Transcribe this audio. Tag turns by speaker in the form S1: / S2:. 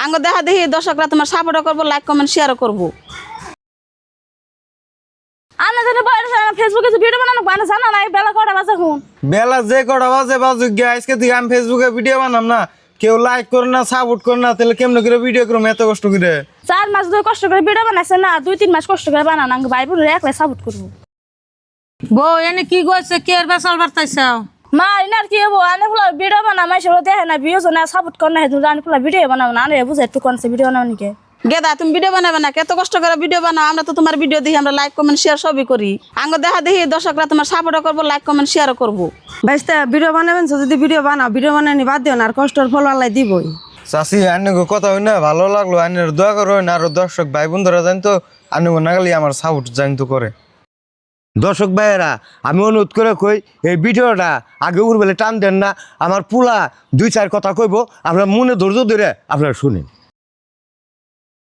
S1: আঙ্গ দেখা দেখি দর্শকরা তোমার সাপোর্টও করবো, লাইক কমেন্ট শেয়ারও করবো।
S2: আনা জানে ফেসবুকে যে ভিডিও বানানো বানা জানা নাই বেলা কটা বাজে হুন
S3: বেলা যে কটা বাজে বাজুক গিয়ে আজকে থেকে আমি ফেসবুকে ভিডিও বানাম না, কেউ লাইক করে না সাপোর্ট করে না, তাহলে কেমন করে ভিডিও করবো এত কষ্ট করে?
S2: 4 মাস ধরে কষ্ট করে ভিডিও বানাইছে না, 2-3 মাস কষ্ট করে বানান আঙ্গ ভাই বোন একলাই সাপোর্ট করবো।
S4: বউ এনে কি কইছে কে এর বেসাল বার্তাইছাও?
S2: মা ইনার কি হবো আনে ফুলা ভিডিও বানাম মাইছে দেখে না ভিউজ না সাপোর্ট করে না হেতু আনে ফুলা ভিডিও বানাও না আনে বুঝে একটু কোনছে ভিডিও বানাও নিকে।
S1: গেদা তুমি ভিডিও বানাবে না, কত কষ্ট করে ভিডিও বানাও, আমরা তো তোমার ভিডিও দেখি আমরা লাইক কমেন্ট শেয়ার সবই করি। আঙ্গ দেখা দেখি দর্শকরা তোমার সাপোর্টও করবো, লাইক কমেন্ট শেয়ারও করবো।
S5: বাইস্তা ভিডিও বানাবেন যদি ভিডিও বানাও, ভিডিও বানানি বাদ দিও না, আর কষ্টর ফল আল্লাহ দিবই।
S3: চাষি আন্নে কথা হই না ভালো লাগলো, আন্নের দোয়া করো না, আরো দর্শক ভাই বন্ধুরা জানতো আন্নে না গেলে আমার সাপোর্ট জানতো করে। দর্শক ভাইয়েরা আমি অনুরোধ করে কই এই ভিডিওটা আগে উড়বেলে টান দেন না, আমার পুলা 2-4 কথা কইব, আপনার মনে ধৈর্য ধরে আপনারা শুনেন।